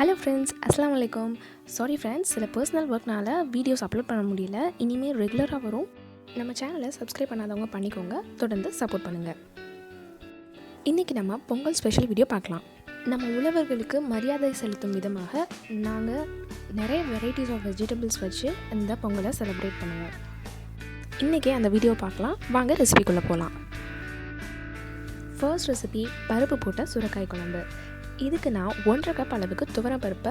Hello friends, அஸ்ஸலாமு அலைக்கும். Sorry friends, சில பர்சனல் ஒர்க்னால வீடியோஸ் அப்லோட் பண்ண முடியல. இனிமேல் ரெகுலராக வரும். நம்ம சேனலை சப்ஸ்கிரைப் பண்ணாதவங்க பண்ணிக்கோங்க. தொடர்ந்து சப்போர்ட் பண்ணுங்கள். இன்றைக்கி நம்ம பொங்கல் ஸ்பெஷல் வீடியோ பார்க்கலாம். நம்ம உழவர்களுக்கு மரியாதை செலுத்தும் விதமாக நாங்கள் நிறைய வெரைட்டிஸ் ஆஃப் வெஜிடபிள்ஸ் வச்சு இந்த பொங்கலை செலிப்ரேட் பண்ணுவோம். இன்றைக்கி அந்த வீடியோ பார்க்கலாம். வாங்க ரெசிபிக்குள்ளே போகலாம். ஃபர்ஸ்ட் ரெசிபி பருப்பு போட்ட சுரைக்காய் குழம்பு. இதுக்கு நான் 1.5 கப் அளவுக்கு துவரம் பருப்பை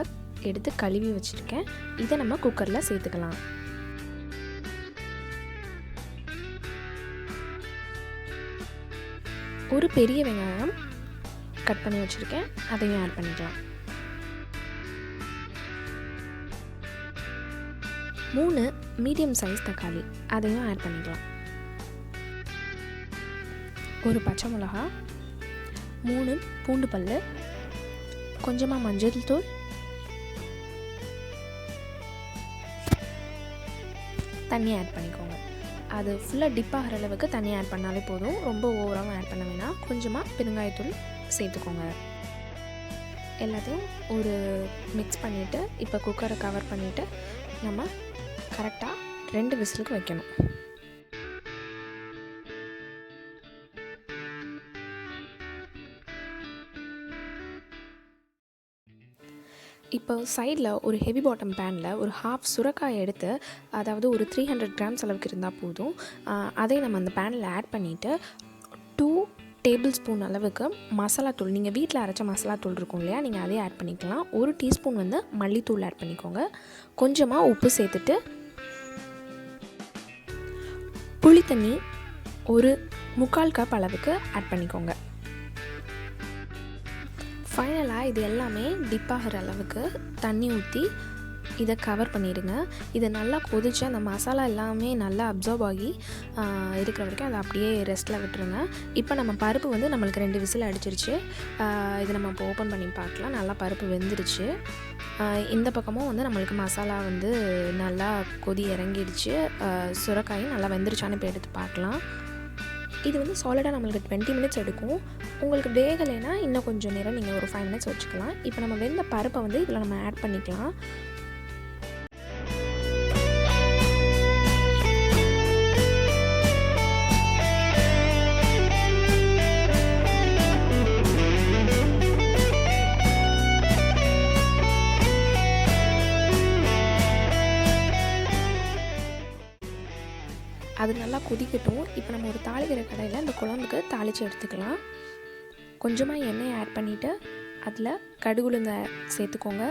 எடுத்து கழுவி வச்சுருக்கேன். இதை நம்ம குக்கரில் சேர்த்துக்கலாம். ஒரு பெரிய வெங்காயம் கட் பண்ணி வச்சுருக்கேன், அதையும் ஆட் பண்ணிக்கலாம். 3 மீடியம் சைஸ் தக்காளி, அதையும் ஆட் பண்ணிக்கலாம். ஒரு பச்சை மிளகா, 3 பூண்டு பல், கொஞ்சமாக மஞ்சள் தூள், தண்ணி ஆட் பண்ணிக்கோங்க. அது ஃபுல்லாக டிப் ஆகிற அளவுக்கு தண்ணி ஆட் பண்ணாலே போதும். ரொம்ப ஓவராகவும் ஆட் பண்ண வேணாம். கொஞ்சமாக பெருங்காயத்தூள் சேர்த்துக்கோங்க. எல்லாத்தையும் ஒரு மிக்ஸ் பண்ணிவிட்டு இப்போ குக்கரை கவர் பண்ணிவிட்டு நம்ம கரெக்டாக 2 விசிலுக்கு வைக்கணும். இப்போ சைடில் ஒரு ஹெவி பாட்டம் பேனில் ஒரு ஹாஃப் சுரைக்காய் எடுத்து, அதாவது ஒரு 300 கிராம்ஸ் அளவுக்கு இருந்தால் போதும். அதை நம்ம அந்த பேனில் ஆட் பண்ணிவிட்டு 2 டேபிள் ஸ்பூன் அளவுக்கு மசாலாத்தூள், நீங்கள் வீட்டில் அரைச்ச மசாலாத்தூள் இருக்கும் இல்லையா, நீங்கள் அதே ஆட் பண்ணிக்கலாம். 1 டீஸ்பூன் மல்லித்தூள் ஆட் பண்ணிக்கோங்க. கொஞ்சமாக உப்பு சேர்த்துட்டு புளி தண்ணி ஒரு 3/4 கப் அளவுக்கு ஆட் பண்ணிக்கோங்க. ஃபைனலாக இது எல்லாமே டிப் ஆகிற அளவுக்கு தண்ணி ஊற்றி இதை கவர் பண்ணிடுங்க. இதை நல்லா கொதித்து அந்த மசாலா எல்லாமே நல்லா அப்சர்வ் ஆகி இருக்கிற வரைக்கும் அதை அப்படியே ரெஸ்ட்டில் விட்டுருங்க. இப்போ நம்ம பருப்பு நம்மளுக்கு 2 விசில் அடிச்சிருச்சு. இதை நம்ம இப்போ ஓப்பன் பண்ணி பார்க்கலாம். நல்லா பருப்பு வெந்துருச்சு. இந்த பக்கமும் நம்மளுக்கு மசாலா நல்லா கொதி இறங்கிடுச்சு. சுரைக்காயும் நல்லா வெந்துருச்சான்னு இப்போ எடுத்து பார்க்கலாம். இது சாலிடாக நம்மளுக்கு 20 மினிட்ஸ் எடுக்கும். உங்களுக்கு வேகலைன்னா இன்னும் கொஞ்சம் நேரம் நீங்கள் ஒரு 5 மினிட்ஸ் வச்சுக்கலாம். இப்போ நம்ம வெந்த பருப்பை இதில் நம்ம ஆட் பண்ணிக்கலாம். அது நல்லா கொதிக்கட்டும். இப்போ நம்ம ஒரு தாளிக்கிற கடையில் இந்த குழம்புக்கு தாளித்து எடுத்துக்கலாம். கொஞ்சமாக எண்ணெயை ஆட் பண்ணிவிட்டு அதில் கடுகு உளுந்த சேர்த்துக்கோங்க,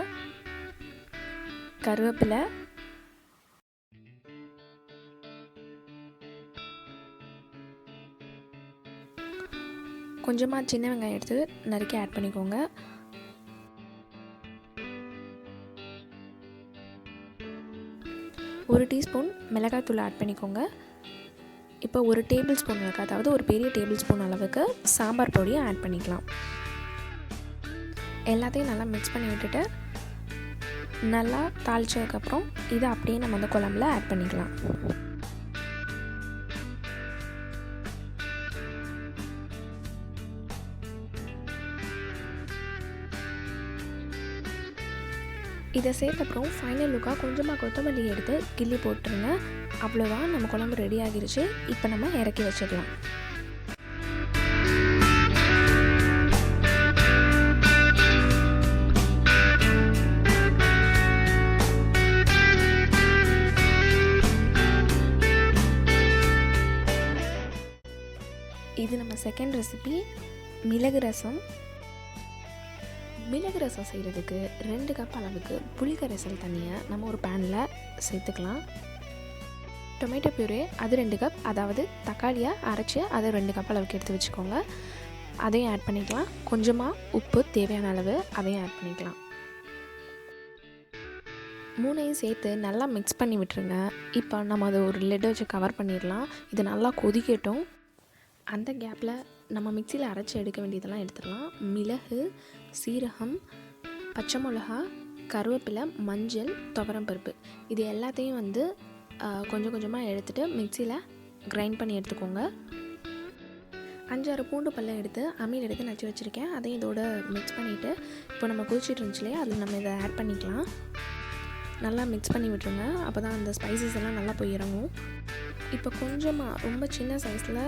கருவேப்பிலை, கொஞ்சமாக சின்ன வெங்காயம் எடுத்து நறுக்கி ஆட் பண்ணிக்கோங்க. ஒரு டீஸ்பூன் மிளகாய்த்தூள் ஆட் பண்ணிக்கோங்க. இப்போ ஒரு டேபிள் ஸ்பூன் அளவுக்கு, அதாவது ஒரு பெரிய டேபிள் ஸ்பூன் அளவுக்கு சாம்பார் பொடியை ஆட் பண்ணிக்கலாம். எல்லாத்தையும் நல்லா மிக்ஸ் பண்ணி விட்டுட்டு நல்லா தாளிச்சதுக்கப்புறம் இதை அப்படியே நம்ம அந்த குழம்புல ஆட் பண்ணிக்கலாம். இதை சேர்த்தப்புறம் ஃபைனல் லுக்காக கொஞ்சமாக கொத்தமல்லி எடுத்து கிள்ளி போட்டுருங்க. அவ்வளோதான், நம்ம குழம்பு ரெடி ஆகிருச்சு. இப்போ நம்ம இறக்கி வச்சிடலாம். இது நம்ம செகண்ட் ரெசிபி மிளகு ரசம். மிளகு ரசம் செய்கிறதுக்கு 2 கப் அளவுக்கு புளிக்கரைசல் தண்ணியை நம்ம ஒரு பேனில் சேர்த்துக்கலாம். டொமேட்டோ பியூரே அது 2 கப், அதாவது தக்காளியை அரைச்சி அதை 2 கப் அளவுக்கு எடுத்து வச்சுக்கோங்க. அதையும் ஆட் பண்ணிக்கலாம். கொஞ்சமாக உப்பு தேவையான அளவு அதையும் ஆட் பண்ணிக்கலாம். 3ஐயும் சேர்த்து நல்லா மிக்ஸ் பண்ணி விட்டுருங்க. இப்போ நம்ம அதை ஒரு லெட் வச்சு கவர் பண்ணிடலாம். இது நல்லா கொதிக்கட்டும். அந்த கேப்பில் நம்ம மிக்சியில் அரைச்சி எடுக்க வேண்டியதெல்லாம் எடுத்துடலாம். மிளகு, சீரகம், பச்சை மிளகா, கருவேப்பிலை, மஞ்சள், துவரம் பருப்பு, இது எல்லாத்தையும் கொஞ்சம் கொஞ்சமாக எடுத்துகிட்டு மிக்சியில் கிரைண்ட் பண்ணி எடுத்துக்கோங்க. 5, 6 பூண்டு பல்லை எடுத்து அம்மியில் எடுத்து நச்சு வச்சுருக்கேன். அதையும் இதோட மிக்ஸ் பண்ணிவிட்டு இப்போ நம்ம கொதிச்சிட்டு இருந்துச்சு இல்லையா, அதில் நம்ம இதை ஆட் பண்ணிக்கலாம். நல்லா மிக்ஸ் பண்ணி விட்டுருங்க. அப்போ தான் அந்த ஸ்பைசஸ் எல்லாம் நல்லா போய் இறங்கும். இப்போ கொஞ்சமாக ரொம்ப சின்ன சைஸில்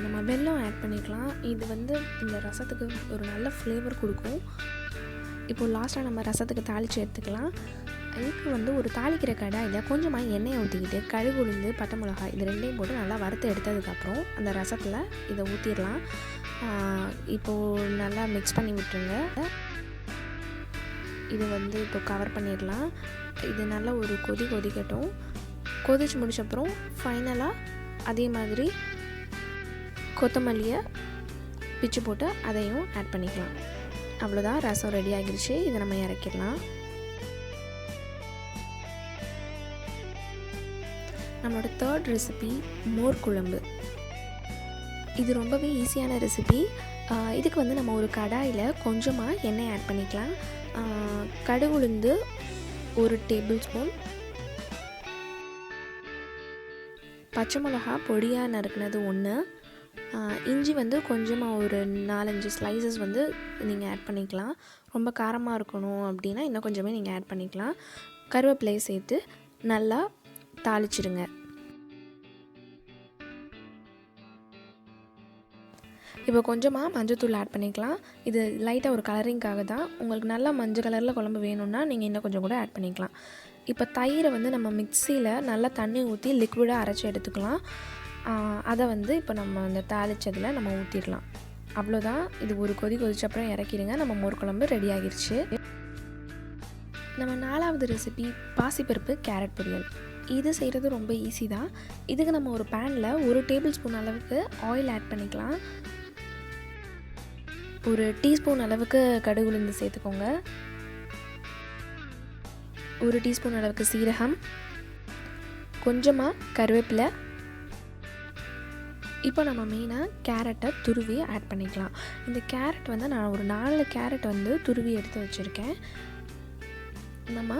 நம்ம வெல்லம் ஆட் பண்ணிக்கலாம். இது வந்து இந்த ரசத்துக்கு ஒரு நல்ல ஃப்ளேவர் கொடுக்கும். இப்போது லாஸ்ட்டாக நம்ம ரசத்துக்கு தாளித்து எடுத்துக்கலாம். இதுக்கு வந்து ஒரு தாளிக்கிற கடாயில் கொஞ்சமாக எண்ணெயை ஊற்றிக்கிட்டு கடுகு, உளுந்து, பட்டை மிளகாய் இது ரெண்டையும் போட்டு நல்லா வறுத்து எடுத்ததுக்கப்புறம் அந்த ரசத்தில் இதை ஊற்றிடலாம். இப்போது நல்லா மிக்ஸ் பண்ணி விட்டுருங்க. இது வந்து இப்போ கவர் பண்ணிடலாம். இது நல்லா ஒரு கொதிக்கட்டும். கொதிச்சு முடிச்சப்புறம் ஃபைனலாக அதே மாதிரி கொத்தமல்லியை பிச்சு போட்டு அதையும் ஆட் பண்ணிக்கலாம். அவ்வளோதான், ரசம் ரெடி ஆகிடுச்சு. இதை நம்ம இறக்கிடலாம். நம்மளோட 3rd ரெசிபி மோர் குழம்பு. இது ரொம்பவே ஈஸியான ரெசிபி. இதுக்கு வந்து நம்ம ஒரு கடாயில் கொஞ்சமாக எண்ணெய் ஆட் பண்ணிக்கலாம். கடுகு, உளுந்து 1 டேபிள் ஸ்பூன், பச்சை மிளகா பொடியாக நறுக்குனது 1, இஞ்சி வந்து கொஞ்சமாக ஒரு 4-5 ஸ்லைசஸ் வந்து நீங்கள் ஆட் பண்ணிக்கலாம். ரொம்ப காரமாக இருக்கணும் அப்படின்னா இன்னும் கொஞ்சமே நீங்கள் ஆட் பண்ணிக்கலாம். கருவேப்பிலையை சேர்த்து நல்லா தாளிச்சிடுங்க. இப்போ கொஞ்சமாக மஞ்சள்தூள் ஆட் பண்ணிக்கலாம். இது லைட்டாக ஒரு கலரிங்காக தான். உங்களுக்கு நல்லா மஞ்சள் கலரில் குழம்பு வேணும்னா நீங்கள் இன்னும் கொஞ்சம் கூட ஆட் பண்ணிக்கலாம். இப்போ தயிரை வந்து நம்ம மிக்சியில் நல்லா தண்ணி ஊற்றி லிக்விடாக அரைச்சி எடுத்துக்கலாம். அதை வந்து இப்போ நம்ம அந்த தாளிச்சதில் நம்ம ஊற்றிடலாம். அவ்வளோதான். இது ஒரு கொதிச்சப்புறம் இறக்கிடுங்க. நம்ம மோர் குழம்பு ரெடி ஆகிடுச்சு. நம்ம 4வது ரெசிபி பாசிப்பருப்பு கேரட் பொரியல். இது செய்கிறது ரொம்ப ஈஸி தான். இதுக்கு நம்ம ஒரு பேனில் 1 டேபிள் ஸ்பூன் அளவுக்கு ஆயில் ஆட் பண்ணிக்கலாம். 1 டீஸ்பூன் அளவுக்கு கடுகு, உளுந்து சேர்த்துக்கோங்க. 1 டீஸ்பூன் அளவுக்கு சீரகம், கொஞ்சமாக கருவேப்பிலை. இப்போ நம்ம மெயினாக கேரட்டை துருவி ஆட் பண்ணிக்கலாம். இந்த கேரட் வந்து நான் ஒரு 4 கேரட் வந்து துருவி எடுத்து வச்சுருக்கேன். நம்ம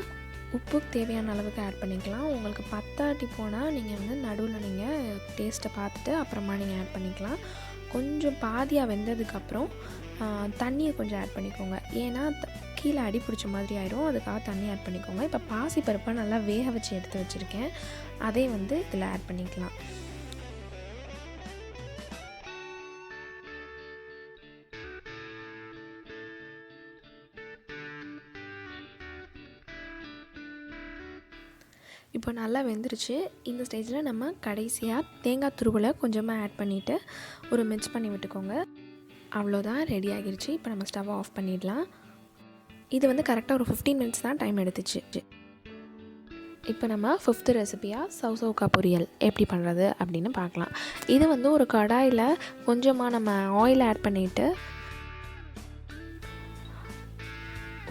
உப்பு தேவையான அளவுக்கு ஆட் பண்ணிக்கலாம். உங்களுக்கு பத்தாட்டி போனால் நீங்கள் வந்து நடுவில் நீங்கள் டேஸ்ட்டை பார்த்துட்டு அப்புறமா நீங்கள் ஆட் பண்ணிக்கலாம். கொஞ்சம் பாதியாக வெந்ததுக்கப்புறம் தண்ணியை கொஞ்சம் ஆட் பண்ணிக்கோங்க. ஏன்னா கீழே அடி பிடிச்ச மாதிரி ஆயிரும். அதுக்காக தண்ணி ஆட் பண்ணிக்கோங்க. இப்போ பாசிப்பருப்பை நல்லா வேக வச்சு எடுத்து வச்சுருக்கேன். அதை வந்து இதில் ஆட் பண்ணிக்கலாம். இப்போ நல்லா வெந்துருச்சு. இந்த ஸ்டேஜில் நம்ம கடைசியாக தேங்காய் துருவலை கொஞ்சமாக ஆட் பண்ணிவிட்டு ஒரு மிக்ஸ் பண்ணி விட்டுக்கோங்க. அவ்வளோதான், ரெடி ஆகிடுச்சு. இப்போ நம்ம ஸ்டவ்வை ஆஃப் பண்ணிடலாம். இது வந்து கரெக்டாக ஒரு 15 மினிட்ஸ் தான் டைம் எடுத்துச்சு. இப்போ நம்ம 5th ரெசிபியாக சௌசௌக்கா பொரியல் எப்படி பண்ணுறது அப்படின்னு பார்க்கலாம். இது வந்து ஒரு கடாயில் கொஞ்சமாக நம்ம ஆயில் ஆட் பண்ணிவிட்டு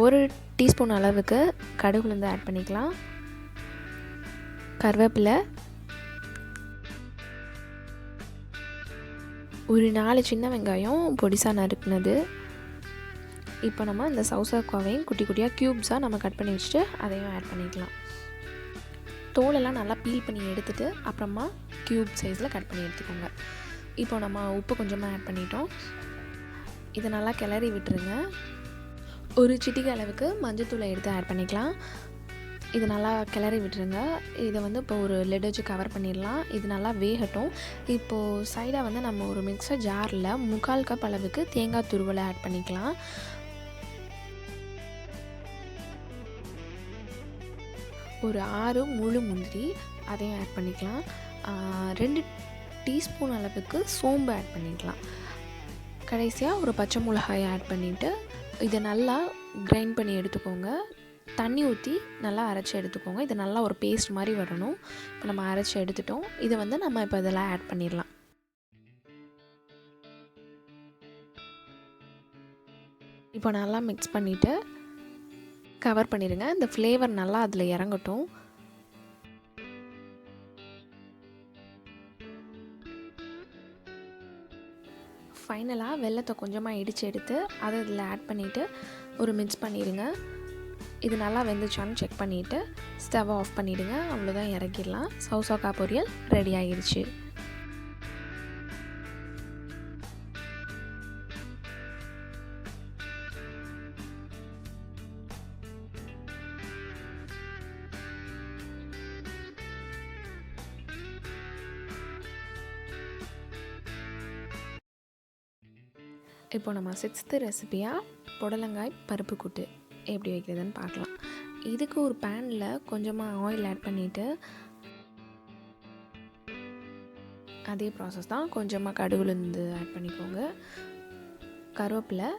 1 டீஸ்பூன் அளவுக்கு கடுகு, உளுந்து ஆட் பண்ணிக்கலாம். கருவேப்பிலை, ஒரு 4 சின்ன வெங்காயம் பொடிசாக நறுக்குனது. இப்போ நம்ம இந்த சௌசௌக்காவையும் குட்டி குட்டியாக க்யூப்ஸாக நம்ம கட் பண்ணி வச்சுட்டு அதையும் ஆட் பண்ணிக்கலாம். தோலெல்லாம் நல்லா பீல் பண்ணி எடுத்துகிட்டு அப்புறமா க்யூப் சைஸில் கட் பண்ணி எடுத்துக்கோங்க. இப்போ நம்ம உப்பு கொஞ்சமாக ஆட் பண்ணிட்டோம். இதை நல்லா கிளறி விட்டுருங்க. ஒரு சிட்டிகை அளவுக்கு மஞ்சள்தூளை எடுத்து ஆட் பண்ணிக்கலாம். இது நல்லா கிளறி விட்டுருங்க. இதை வந்து இப்போ ஒரு லெட் வச்சு கவர் பண்ணிடலாம். இது நல்லா வேகட்டும். இப்போது சைடாக வந்து நம்ம ஒரு மிக்சர் ஜாரில் 3/4 கப் அளவுக்கு தேங்காய் துருவலை ஆட் பண்ணிக்கலாம். ஒரு 6 முழு முந்திரி அதையும் ஆட் பண்ணிக்கலாம். 2 டீஸ்பூன் அளவுக்கு சோம்பு ஆட் பண்ணிக்கலாம். கடைசியாக ஒரு பச்சை மிளகாயை ஆட் பண்ணிவிட்டு இதை நல்லா கிரைண்ட் பண்ணி எடுத்துக்கோங்க. தண்ணி ஊற்றி நல்லா அரைச்சி எடுத்துக்கோங்க. இது நல்லா ஒரு பேஸ்ட் மாதிரி வரணும். இப்போ நம்ம அரைச்சி எடுத்துட்டோம். இதை வந்து நம்ம இப்போ இதெல்லாம் ஆட் பண்ணிடலாம். இப்போ நல்லா மிக்ஸ் பண்ணிவிட்டு கவர் பண்ணிடுங்க. இந்த ஃப்ளேவர் நல்லா அதில் இறங்கட்டும். ஃபைனலாக வெல்லத்தை கொஞ்சமாக இடித்து எடுத்து அதை இதில் ஆட் பண்ணிவிட்டு ஒரு மிக்ஸ் பண்ணிடுங்க. இது நல்லா வெந்துச்சான்னு செக் பண்ணிவிட்டு ஸ்டவ் ஆஃப் பண்ணிவிடுங்க. அவ்வளோதான், இறக்கிடலாம். சௌசௌக்கா பொரியல் ரெடி ஆகிடுச்சு. இப்போ நம்ம 6th ரெசிபியாக புடலங்காய் பருப்பு கூட்டு எப்படி வைக்கிறதுன்னு பார்க்கலாம். இதுக்கு ஒரு பேனில் கொஞ்சமாக ஆயில் ஆட் பண்ணிவிட்டு அதே ப்ராசஸ் தான். கொஞ்சமாக கடுகு உளுந்து ஆட் பண்ணிக்கோங்க, கருவேப்பிலை,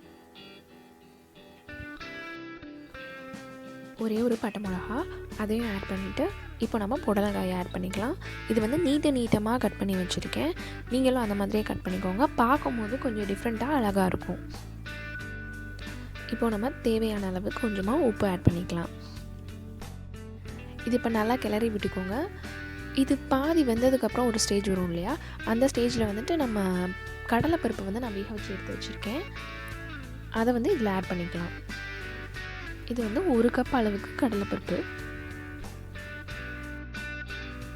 ஒரே ஒரு பட்டை மிளகா அதையும் ஆட் பண்ணிவிட்டு இப்போ நம்ம புடலங்காயை ஆட் பண்ணிக்கலாம். இது வந்து நீட்டமாக கட் பண்ணி வச்சுருக்கேன். நீங்களும் அந்த மாதிரியே கட் பண்ணிக்கோங்க. பார்க்கும்போது கொஞ்சம் டிஃப்ரெண்ட்டாக அழகாக இருக்கும். இப்போ நம்ம தேவையான அளவு கொஞ்சமாக உப்பு ஆட் பண்ணிக்கலாம். இது இப்போ நல்லா கிளறி விட்டுக்கோங்க. இது பாதி வெந்ததுக்கப்புறம் ஒரு ஸ்டேஜ் வரும் இல்லையா, அந்த ஸ்டேஜில் வந்துட்டு நம்ம கடலைப்பருப்பு வந்து நான் வேக வச்சு எடுத்து வச்சுருக்கேன், அதை வந்து இதில் ஆட் பண்ணிக்கலாம். இது வந்து 1 கப் அளவுக்கு கடலைப்பருப்பு.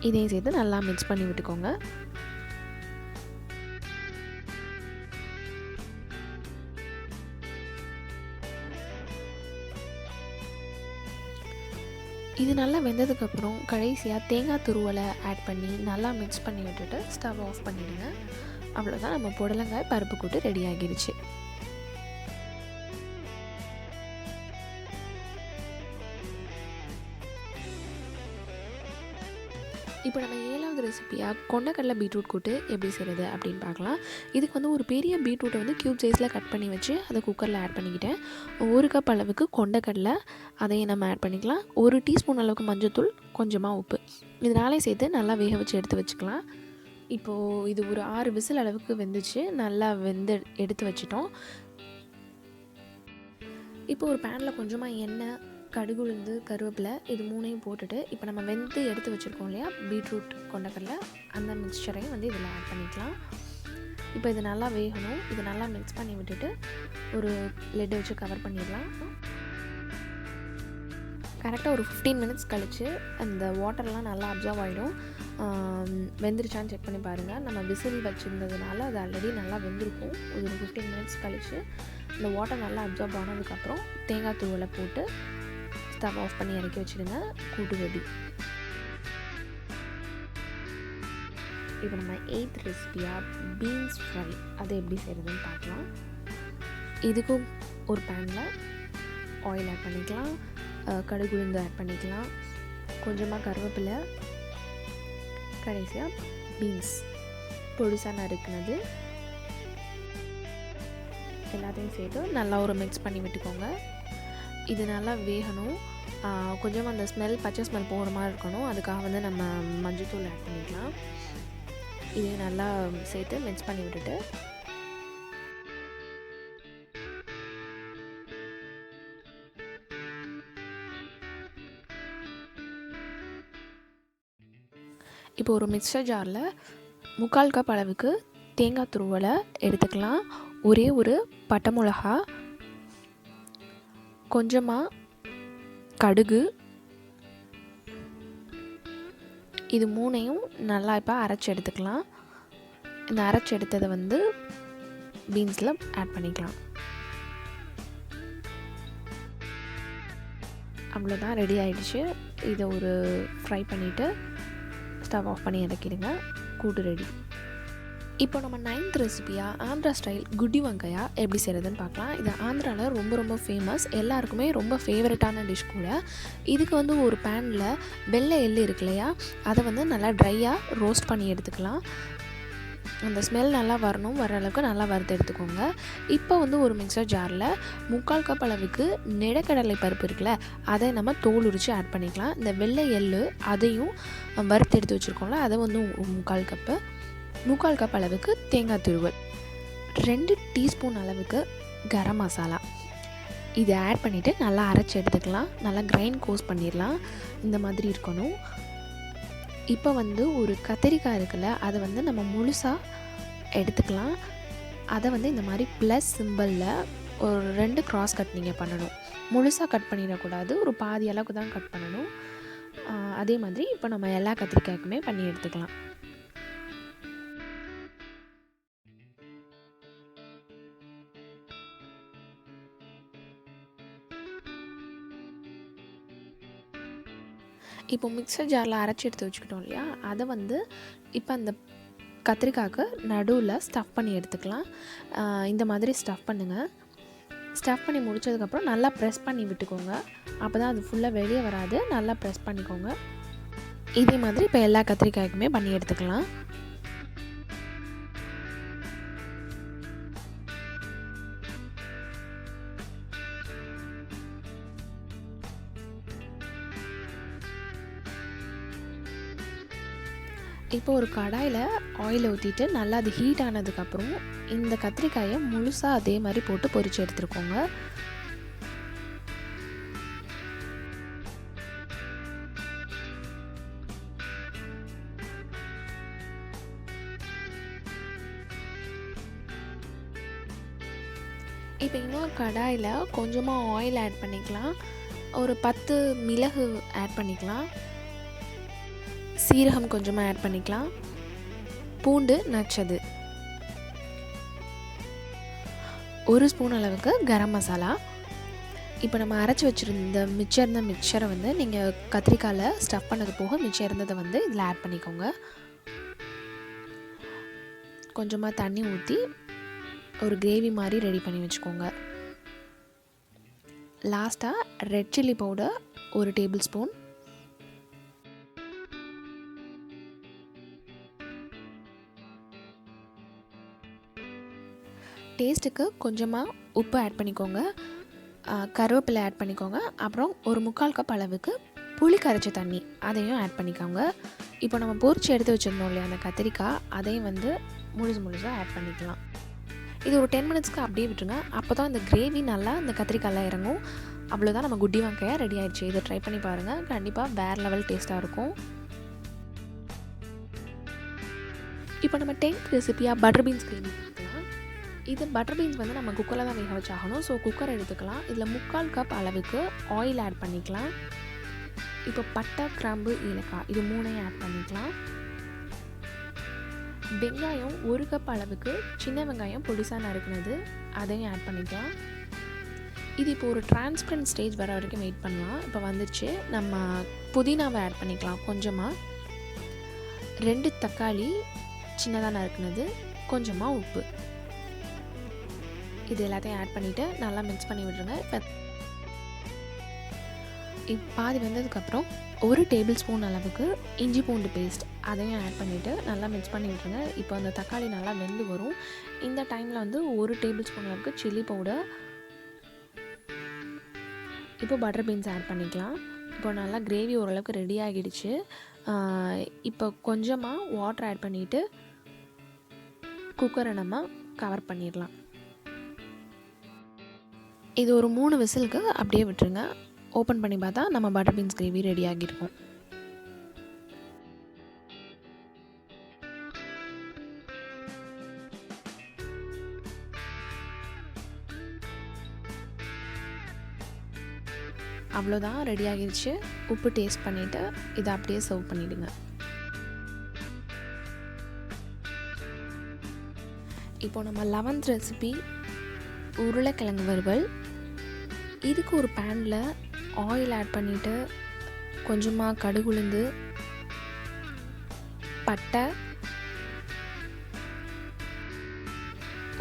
இதையும் சேர்த்து நல்லா மிக்ஸ் பண்ணி விட்டுக்கோங்க. இது நல்லா வெந்ததுக்கப்புறம் கடைசியாக தேங்காய் துருவலை ஆட் பண்ணி நல்லா மிக்ஸ் பண்ணி விட்டுட்டு ஸ்டவ் ஆஃப் பண்ணிவிடுங்க. அவ்வளோதான், நம்ம புடலங்காய் பருப்பு கூட்டு ரெடி ஆகிடுச்சு. இப்போ நம்ம 7வது ரெசிபியாக கொண்டக்கடலை பீட்ரூட் கூட்டு எப்படி செய்கிறது அப்படின்னு பார்க்கலாம். இதுக்கு வந்து ஒரு பெரிய பீட்ரூட்டை வந்து க்யூப் சைஸில் கட் பண்ணி வச்சு அதை குக்கரில் ஆட் பண்ணிக்கிட்டேன். 1 கப் அளவுக்கு கொண்டக்கடலை அதையும் நம்ம ஆட் பண்ணிக்கலாம். 1 டீஸ்பூன் அளவுக்கு மஞ்சள்தூள், கொஞ்சமாக உப்பு, இதனாலே சேர்த்து நல்லா வேக வச்சு எடுத்து வச்சுக்கலாம். இப்போது இது ஒரு 6 விசில் அளவுக்கு வெந்துச்சு. நல்லா எடுத்து வச்சிட்டோம். இப்போ ஒரு பேனில் கொஞ்சமாக எண்ணெய், கடுகு உளுந்து, கருவேப்பிலை இது 3ஐயும் போட்டுட்டு இப்போ நம்ம வெந்து எடுத்து வச்சுருக்கோம் இல்லையா பீட்ரூட் கொண்டக்கடலை, அந்த மிக்சரையும் வந்து இதில் ஆட் பண்ணிக்கலாம். இப்போ இது நல்லா வேகணும். இது நல்லா மிக்ஸ் பண்ணி விட்டுட்டு ஒரு லெட் வச்சு கவர் பண்ணிடலாம். கரெக்டாக ஒரு 15 மினிட்ஸ் கழித்து அந்த வாட்டர்லாம் நல்லா அப்சர்வ் ஆகிடும். வெந்துருச்சான்னு செக் பண்ணி பாருங்கள். நம்ம விசில் வச்சுருந்ததுனால அது ஆல்ரெடி நல்லா வெந்திருக்கும். ஒரு 15 மினிட்ஸ் கழித்து இந்த வாட்டர் நல்லா அப்சர்வ் ஆனதுக்கப்புறம் தேங்காய் துருவலை போட்டு ஸ்டவ் ஆஃப் பண்ணி இறக்கி வச்சுடுங்க. கூட்டு ரெடி. இப்போ நம்ம 8th ரெசிபியாக பீன்ஸ் ஃப்ரை அதை எப்படி செய்கிறதுன்னு பார்க்கலாம். இதுக்கும் ஒரு பேனில் ஆயில் ஆட் பண்ணிக்கலாம், கடுகு உளுந்து ஆட் பண்ணிக்கலாம், கொஞ்சமாக கருவேப்பிலை, கடைசியாக பீன்ஸ் பொடிசாக நறுக்குனது எல்லாத்தையும் சேர்த்து நல்லா ஒரு மிக்ஸ் பண்ணி விட்டுக்கோங்க. இது நல்லா வேகணும். கொஞ்சம் அந்த ஸ்மெல், பச்சை ஸ்மெல் போகிற மாதிரி இருக்கணும். அதுக்காக வந்து நம்ம மஞ்சள்தூள் ஆட் பண்ணிக்கலாம். இதையும் நல்லா சேர்த்து மிக்ஸ் பண்ணி விட்டுட்டு இப்போ ஒரு மிக்சர் ஜாரில் 3/4 கப் அளவுக்கு தேங்காய் துருவலை எடுத்துக்கலாம். ஒரே ஒரு பட்டை மிளகா, கொஞ்சமாக கடுகு, இது 3ஐயும் நல்லா இப்போ அரைச்சி எடுத்துக்கலாம். இந்த அரைச்சி எடுத்ததை வந்து பீன்ஸில் ஆட் பண்ணிக்கலாம். அவ்வளோதான், ரெடி ஆகிடுச்சு. இதை ஒரு ஃப்ரை பண்ணிவிட்டு ஸ்டவ் ஆஃப் பண்ணி இறக்கிடுங்க. கூட்டு ரெடி. இப்போ நம்ம 9th ரெசிபியாக ஆந்திரா ஸ்டைல் குட்டி வெங்காயா எப்படி செய்கிறதுன்னு பார்க்கலாம். இது ஆந்திராவில் ரொம்ப ஃபேமஸ், எல்லாருக்குமே ரொம்ப ஃபேவரட்டான டிஷ் கூட. இதுக்கு வந்து ஒரு பேனில் வெள்ளை எள்ளு இருக்கு இல்லையா, அதை வந்து நல்லா ட்ரையாக ரோஸ்ட் பண்ணி எடுத்துக்கலாம். அந்த ஸ்மெல் நல்லா வர அளவுக்கு நல்லா வறுத்து எடுத்துக்கோங்க. இப்போ வந்து ஒரு மிக்சர் ஜாரில் 3/4 கப் அளவுக்கு நிலக்கடலை பருப்பு இருக்குல்ல, அதை நம்ம தோல் உரித்து ஆட் பண்ணிக்கலாம். இந்த வெள்ளை எள்ளு அதையும் வறுத்து எடுத்து வச்சுருக்கோம்ல, அதை வந்து 3/4 கப் அளவுக்கு தேங்காய் துருவல், 2 டீஸ்பூன் அளவுக்கு கரம் மசாலா இதை ஆட் பண்ணிவிட்டு நல்லா அரைச்சி எடுத்துக்கலாம். நல்லா கிரைண்ட் கோஸ் பண்ணிடலாம். இந்த மாதிரி இருக்கணும். இப்போ வந்து ஒரு கத்திரிக்காய் இருக்குல்ல, அதை வந்து நம்ம முழுசாக எடுத்துக்கலாம். அதை வந்து இந்த மாதிரி ப்ளஸ் சிம்பிளில் ஒரு 2 கிராஸ் கட் நீங்கள் பண்ணணும். முழுசாக கட் பண்ணிடக்கூடாது, ஒரு பாதி அளவுக்கு தான் கட் பண்ணணும். அதே மாதிரி இப்போ நம்ம எல்லா கத்திரிக்காய்க்குமே பண்ணி எடுத்துக்கலாம். இப்போ மிக்சர் ஜாரில் அரைச்சி எடுத்து வச்சுக்கிட்டோம் இல்லையா, அதை வந்து இப்போ அந்த கத்திரிக்காய்க்கு நடுவில் ஸ்டஃப் பண்ணி எடுத்துக்கலாம். இந்த மாதிரி ஸ்டஃப் பண்ணுங்கள். ஸ்டஃப் பண்ணி முடித்ததுக்கப்புறம் நல்லா ப்ரெஸ் பண்ணி விட்டுக்கோங்க. அப்போ தான் அது ஃபுல்லாக வெளியே வராது. நல்லா ப்ரெஸ் பண்ணிக்கோங்க. இதே மாதிரி இப்போ எல்லா கத்திரிக்காய்க்குமே பண்ணி எடுத்துக்கலாம். இப்போ ஒரு கடாயில் ஆயில் ஊற்றிட்டு நல்லா அது ஹீட் ஆனதுக்கப்புறம் இந்த கத்திரிக்காயை முழுசாக அதே மாதிரி போட்டு பொரித்து எடுத்துருக்கோங்க. இப்போ இன்னொரு கடாயில் கொஞ்சமாக ஆயில் ஆட் பண்ணிக்கலாம். ஒரு 10 மிளகு ஆட் பண்ணிக்கலாம். சீரகம் கொஞ்சமாக ஆட் பண்ணிக்கலாம். பூண்டு நச்சது, 1 ஸ்பூன் அளவுக்கு கரம் மசாலா. இப்போ நம்ம அரைச்சி வச்சுருந்த மிக்சரை வந்து நீங்கள் கத்திரிக்காயில் ஸ்டஃப் பண்ணது போக மிச்சம் இருந்ததை வந்து இதில் ஆட் பண்ணிக்கோங்க. கொஞ்சமாக தண்ணி ஊற்றி ஒரு கிரேவி மாதிரி ரெடி பண்ணி வச்சுக்கோங்க. லாஸ்ட்டாக red chilli powder 1 table spoon, டேஸ்ட்டுக்கு கொஞ்சமாக உப்பு ஆட் பண்ணிக்கோங்க. கருவேப்பிலை ஆட் பண்ணிக்கோங்க. அப்புறம் ஒரு 3/4 கப் அளவுக்கு புளி கரைச்ச தண்ணி அதையும் ஆட் பண்ணிக்கோங்க. இப்போ நம்ம பொரிச்சு எடுத்து வச்சுருந்தோம் இல்லையா அந்த கத்திரிக்காய், அதையும் வந்து முழுசாக ஆட் பண்ணிக்கலாம். இது ஒரு 10 மினிட்ஸ்க்கு அப்படியே விட்டுருங்க. அப்போ தான் இந்த கிரேவி நல்லா இந்த கத்திரிக்காயெலாம் இறங்கும். அவ்வளோதான், நம்ம குட்டி வெங்காயம் ரெடி ஆகிடுச்சு. இதை ட்ரை பண்ணி பாருங்கள். கண்டிப்பாக வேறு லெவல் டேஸ்ட்டாக இருக்கும். இப்போ நம்ம 10th ரெசிபியாக பட்டர் பீன்ஸ் கிரேவி எடுத்துக்கலாம். இது பட்டர் பீன்ஸ் வந்து நம்ம குக்கரில் தான் வேக வச்சாகணும். ஸோ குக்கர் எடுத்துக்கலாம். இதில் 3/4 கப் அளவுக்கு ஆயில் ஆட் பண்ணிக்கலாம். இப்போ பட்டை, கிராம்பு, ஏலக்காய் இது 3ஐயும் ஆட் பண்ணிக்கலாம். வெங்காயம் 1 கப் அளவுக்கு சின்ன வெங்காயம் பொடிசாக நறுக்குனது அதையும் ஆட் பண்ணிக்கலாம். இது இப்போ ஒரு டிரான்ஸ்பரண்ட் ஸ்டேஜ் வர வரைக்கும் வெயிட் பண்ணலாம். இப்போ வந்துடுச்சு. நம்ம புதினாவை ஆட் பண்ணிக்கலாம். கொஞ்சமாக 2 தக்காளி சின்னதாக நறுக்குனது, கொஞ்சமாக உப்பு, இது எல்லாத்தையும் ஆட் பண்ணிவிட்டு நல்லா மிக்ஸ் பண்ணி விட்டுருங்க. இப்போ பாதி வெந்ததுக்கப்புறம் 1 டேபிள் ஸ்பூன் அளவுக்கு இஞ்சி பூண்டு பேஸ்ட் அதையும் ஆட் பண்ணிவிட்டு நல்லா மிக்ஸ் பண்ணி விட்டுருங்க. இப்போ அந்த தக்காளி நல்லா வெந்து வரும். இந்த டைமில் வந்து 1 டேபிள் ஸ்பூன் அளவுக்கு சில்லி பவுடர், இப்போ பட்டர் பீன்ஸ் ஆட் பண்ணிக்கலாம். இப்போ நல்லா கிரேவி ஓரளவுக்கு ரெடி ஆகிடுச்சு. இப்போ கொஞ்சமாக வாட்டர் ஆட் பண்ணிவிட்டு குக்கரை நம்ம கவர் பண்ணிடலாம். இது ஒரு 3 விசிலுக்கு அப்படியே விட்டுருங்க. ஓப்பன் பண்ணி பார்த்தா நம்ம பட்டர் பீன்ஸ் கிரேவி ரெடி ஆகியிருக்கும். அவ்வளோதான், ரெடி ஆகிடுச்சு. உப்பு டேஸ்ட் பண்ணிவிட்டு இதை அப்படியே சர்வ் பண்ணிவிடுங்க. இப்போ நம்ம 11th ரெசிபி உருளைக்கிழங்கு வறுவல். இதுக்கு ஒரு பேனில் ஆயில் ஆட் பண்ணிவிட்டு கொஞ்சமாக கடுகுளுந்து, பட்டை,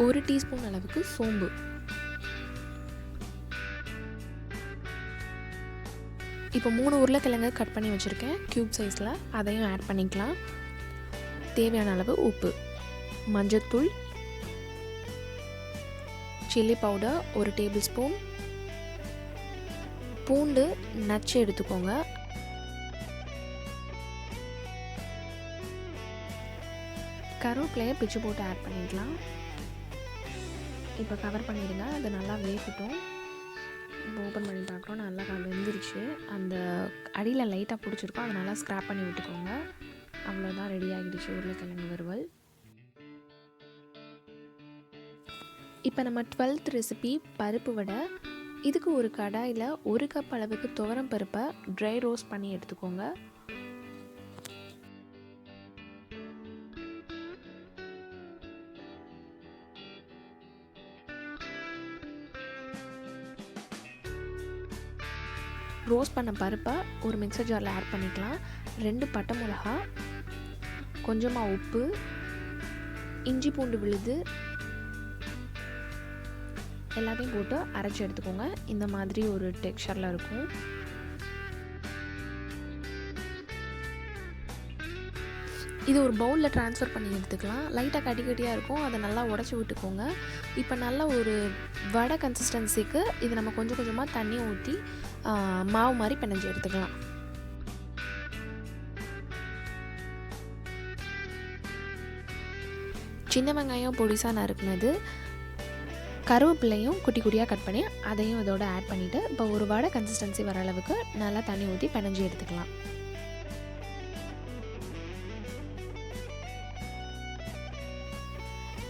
1 டீஸ்பூன் அளவுக்கு சோம்பு, இப்போ 3 உருளைக்கிழங்கு கட் பண்ணி வச்சுருக்கேன் க்யூப் சைஸில், அதையும் ஆட் பண்ணிக்கலாம். தேவையான அளவு உப்பு, மஞ்சத்தூள், சில்லி பவுடர் 1 டேபிள் ஸ்பூன், பூண்டு நச்சு எடுத்துக்கோங்க, கருவேப்பிலையை பிச்சு போட்டு ஆட் பண்ணிக்கலாம். இப்போ கவர் பண்ணிடுங்க. அது நல்லா வேகட்டும். இப்போ ஓப்பன் பண்ணி பார்க்குறோம். நல்லா வெந்துருச்சு. அந்த அடியில் லைட்டாக பிடிச்சிருக்கோம், அதை நல்லா ஸ்க்ராப் பண்ணி விட்டுக்கோங்க. அவ்வளோதான், ரெடி ஆகிடுச்சு உருளைக்கிழங்கு வறுவல். இப்போ நம்ம 12th ரெசிபி பருப்பு வடை. இதுக்கு ஒரு கடாயில் 1 கப் அளவுக்கு துவரம் பருப்பை ட்ரை ரோஸ்ட் பண்ணி எடுத்துக்கோங்க. ரோஸ்ட் பண்ண பருப்பை ஒரு மிக்சர் ஜாரில் ஆட் பண்ணிக்கலாம். 2 பட்டை மிளகா, கொஞ்சமாக உப்பு, இஞ்சி பூண்டு விழுது எல்லாத்தையும் போட்டு அரைச்சி எடுத்துக்கோங்க. இந்த மாதிரி ஒரு டெக்ஸ்சரில் இருக்கும். இது ஒரு பவுலில் ட்ரான்ஸ்ஃபர் பண்ணி எடுத்துக்கலாம். லைட்டாக கட்டி கட்டியாக இருக்கும், அதை நல்லா உடச்சி விட்டுக்கோங்க. இப்போ நல்ல ஒரு வடை கன்சிஸ்டன்சிக்கு இது நம்ம கொஞ்சம் கொஞ்சமாக தண்ணி ஊற்றி மாவு மாதிரி பிணைஞ்சு எடுத்துக்கலாம். சின்ன வெங்காயம் பொடிசாக நறுக்குனது, கருவேப்பிலையும் குட்டி குட்டியாக கட் பண்ணி அதையும் இதோட ஆட் பண்ணிவிட்டு இப்போ ஒரு வடை கன்சிஸ்டன்சி வர அளவுக்கு நல்லா தண்ணி ஊற்றி பிணைஞ்சு எடுத்துக்கலாம்.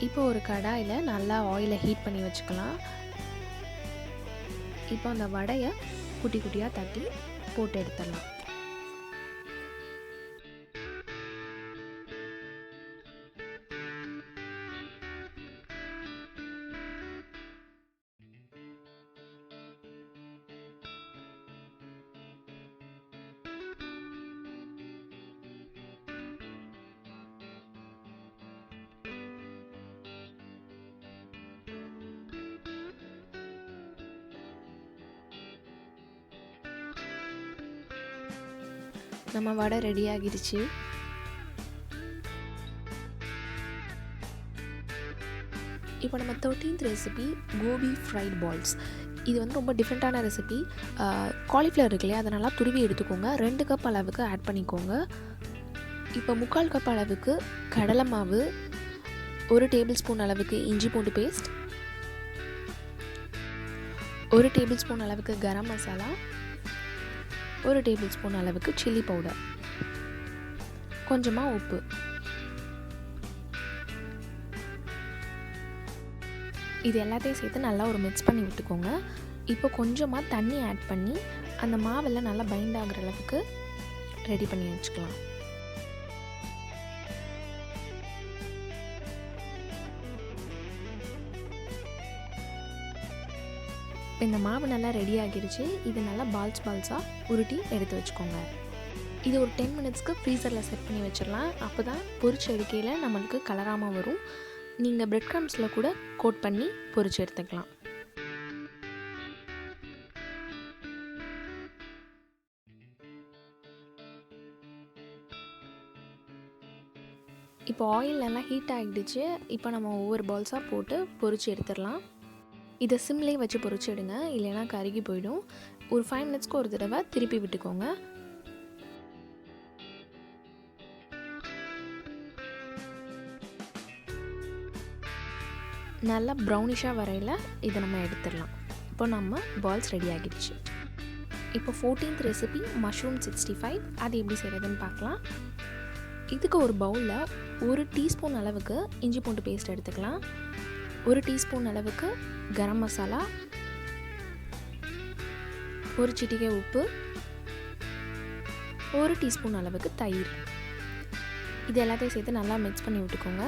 இப்போ ஒரு கடாயில் நல்லா ஆயிலை ஹீட் பண்ணி வச்சுக்கலாம். இப்போ அந்த வடையை குட்டி குட்டியாக தட்டி போட்டு எடுத்துடலாம். நம்ம வடை ரெடி ஆகிடுச்சு. இப்போ நம்ம 13th recipe Gopi fried balls. இது வந்து ரொம்ப டிஃப்ரெண்ட்டான ரெசிபி. காலிஃப்ளவர் இருக்கு இல்லையா, அதை நல்லா துருவி எடுத்துக்கோங்க. 2 கப் அளவுக்கு ஆட் பண்ணிக்கோங்க. இப்போ 3/4 கப் அளவுக்கு கடலை மாவு, 1 டேபிள் ஸ்பூன் அளவுக்கு இஞ்சி பூண்டு பேஸ்ட், 1 டேபிள் ஸ்பூன் அளவுக்கு கரம் மசாலா, 1 டேபிள் ஸ்பூன் அளவுக்கு சில்லி பவுடர், கொஞ்சமாக உப்பு. இது எல்லாத்தையும் சேர்த்து நல்லா ஒரு மிக்ஸ் பண்ணி விட்டுக்கோங்க. இப்போ கொஞ்சமாக தண்ணி ஆட் பண்ணி அந்த மாவெல்லாம் நல்லா பைண்ட் ஆகிற அளவுக்கு ரெடி பண்ணி வச்சுக்கலாம். இந்த மாவு நல்லா ரெடி ஆகிருச்சு. இது நல்லா பால்ஸாக உருட்டி எடுத்து வச்சுக்கோங்க. இது ஒரு 10 மினிட்ஸ்க்கு ஃப்ரீசரில் செட் பண்ணி வச்சிடலாம். அப்போ தான் பொரிச்சு எடுக்கையில் நம்மளுக்கு கலராமல் வரும். நீங்கள் பிரெட் க்ரம்ஸில் கூட கோட் பண்ணி பொரிச்சு எடுத்துக்கலாம். இப்போ ஆயில் நல்லா ஹீட் ஆகிடுச்சு. இப்போ நம்ம ஒவ்வொரு பால்ஸாக போட்டு பொரிச்சு எடுத்துடலாம். இதை சிம்லேயே வச்சு பொரிச்சு எடுங்க, இல்லைன்னா கருகி போயிடும். ஒரு 5 மினிட்ஸ்க்கு ஒரு தடவை திருப்பி விட்டுக்கோங்க. நல்லா ப்ரௌனிஷாக வரையில் இதை நம்ம எடுத்துடலாம். இப்போ நம்ம பால்ஸ் ரெடி ஆகிடுச்சு. இப்போ 14th ரெசிபி மஷ்ரூம் 65, அது எப்படி செய்கிறதுன்னு பார்க்கலாம். இதுக்கு ஒரு பவுலில் 1 டீஸ்பூன் அளவுக்கு இஞ்சி பூண்டு பேஸ்ட் எடுத்துக்கலாம். 1 டீஸ்பூன் அளவுக்கு கரம் மசாலா, 1 சிட்டிகை உப்பு, 1 டீஸ்பூன் அளவுக்கு தயிர். இது எல்லாத்தையும் சேர்த்து நல்லா மிக்ஸ் பண்ணி விட்டுக்கோங்க.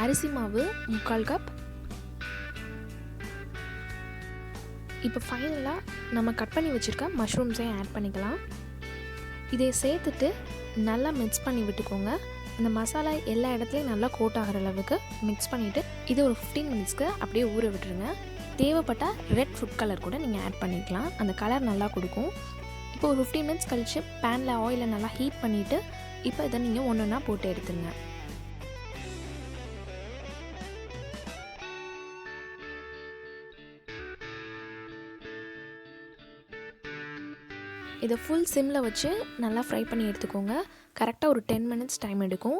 அரிசி மாவு 3/4 கப். இப்போ ஃபைனலாக நம்ம கட் பண்ணி வச்சுருக்க மஷ்ரூம்ஸையும் ஆட் பண்ணிக்கலாம். இதை சேர்த்துட்டு நல்லா மிக்ஸ் பண்ணி விட்டுக்கோங்க. இந்த மசாலா எல்லா இடத்துலையும் நல்லா கோட் ஆகிற அளவுக்கு மிக்ஸ் பண்ணிவிட்டு இது ஒரு 15 மினிட்ஸ்க்கு அப்படியே ஊற விட்டுருங்க. தேவைப்பட்டால் ரெட் ஃபுட் கலர் கூட நீங்கள் ஆட் பண்ணிக்கலாம், அந்த கலர் நல்லா கொடுக்கும். இப்போ ஒரு 15 மினிட்ஸ் கழித்து பேனில் ஆயிலை நல்லா ஹீட் பண்ணிவிட்டு இப்போ இதை நீங்கள் ஒன்று ஒன்றா போட்டு எடுத்துருங்க. இதை ஃபுல் சிம்மில் வச்சு நல்லா ஃப்ரை பண்ணி எடுத்துக்கோங்க. கரெக்டாக ஒரு 10 மினிட்ஸ் டைம் எடுக்கும்.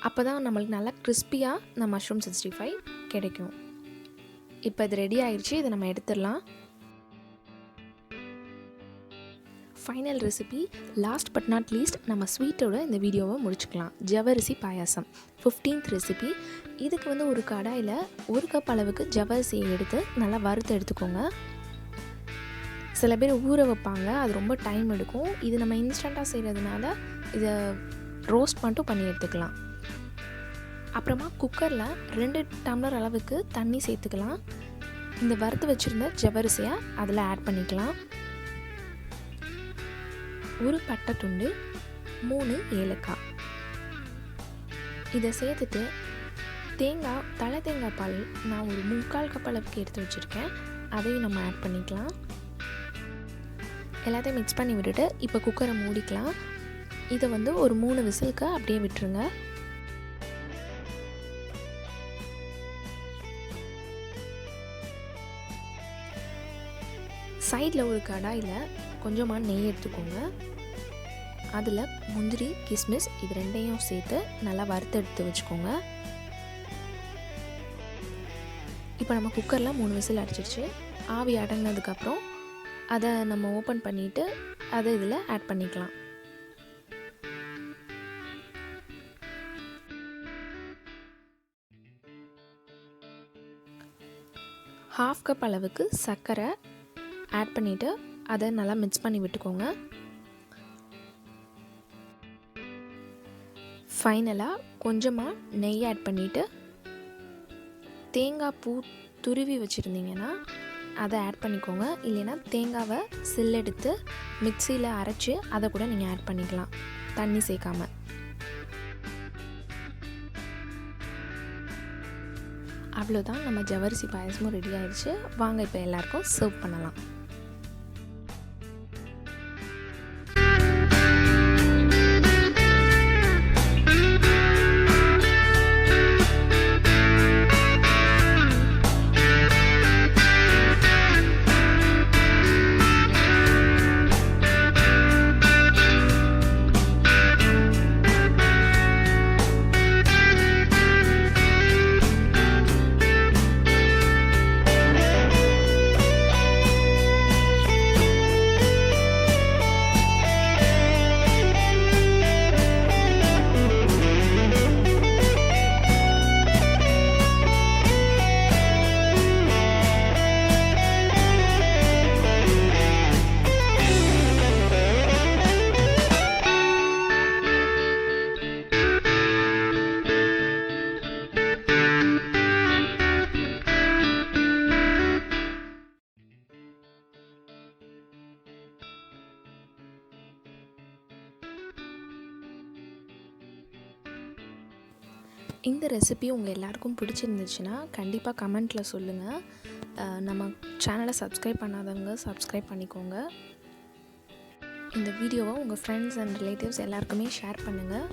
அப்போ தான் நம்மளுக்கு நல்லா கிறிஸ்பியாக இந்த மஷ்ரூம் 65 கிடைக்கும். இப்போ இது ரெடி ஆயிடுச்சு. இதை நம்ம எடுத்துடலாம். Final recipe, last but not least, நம்ம ஸ்வீட்டோட இந்த வீடியோவை முடிச்சுக்கலாம். ஜவ்வரிசி பாயாசம் 15th ரெசிபி. இதுக்கு வந்து ஒரு கடாயில் 1 கப் அளவுக்கு ஜவ்வரிசியை எடுத்து நல்லா வறுத்து எடுத்துக்கோங்க. சில பேர் ஊற வைப்பாங்க, அது ரொம்ப டைம் எடுக்கும். இது நம்ம இன்ஸ்டண்ட்டாக செய்கிறதுனால இதை ரோஸ்ட் மட்டும் பண்ணி எடுத்துக்கலாம். அப்புறமா குக்கரில் 2 டம்ளர் அளவுக்கு தண்ணி சேர்த்துக்கலாம். இந்த வறுத்து வச்சுருந்த ஜவ்வரிசியை அதில் ஆட் பண்ணிக்கலாம். 1 பட்டை துண்டு, 3 ஏலக்காய், இதை சேர்த்துட்டு தலை தேங்காய் பால் நான் ஒரு 3/4 கப் அளவுக்கு எடுத்து வச்சுருக்கேன். அதையும் நம்ம ஆட் பண்ணிக்கலாம். எல்லாத்தையும் மிக்ஸ் பண்ணி விட்டுட்டு இப்போ குக்கரை மூடிக்கலாம். இதை ஒரு 3 விசிலுக்கு அப்படியே விட்டுருங்க. சைடில் ஒரு கடாயில் கொஞ்சமாக நெய் எடுத்துக்கோங்க. அதில் முந்திரி, கிஸ்மிஸ் இது ரெண்டையும் சேர்த்து நல்லா வறுத்து எடுத்து வச்சுக்கோங்க. இப்போ நம்ம குக்கரில் 3 விசில் அடிச்சிருச்சு. ஆவி அடங்கினதுக்கப்புறம் அதை நம்ம ஓப்பன் பண்ணிவிட்டு அதை இதில் ஆட் பண்ணிக்கலாம். ½ கப் அளவுக்கு சர்க்கரை ஆட் பண்ணிவிட்டு அதை நல்லா மிக்ஸ் பண்ணி விட்டுக்கோங்க. ஃபைனலாக கொஞ்சமாக நெய் ஆட் பண்ணிவிட்டு தேங்காய் பூ துருவி வச்சுருந்தீங்கன்னா அதை ஆட் பண்ணிக்கோங்க. இல்லைன்னா தேங்காவை சில்லெடுத்து மிக்சியில் அரைச்சி அதை கூட நீங்கள் ஆட் பண்ணிக்கலாம், தண்ணி சேர்க்காம. அவ்வளோதான், நம்ம ஜவ்வரிசி பாயசமும் ரெடி ஆயிடுச்சு. வாங்க இப்போ எல்லாருக்கும் சர்வ் பண்ணலாம். இந்த ரெசிபி உங்கள் எல்லாருக்கும் பிடிச்சிருந்துச்சுன்னா கண்டிப்பாக கமெண்ட்டில் சொல்லுங்கள். நம்ம சேனலை சப்ஸ்கிரைப் பண்ணாதவங்க சப்ஸ்கிரைப் பண்ணிக்கோங்க. இந்த வீடியோவை உங்கள் ஃப்ரெண்ட்ஸ் அண்ட் ரிலேட்டிவ்ஸ் எல்லாருக்குமே ஷேர் பண்ணுங்கள்.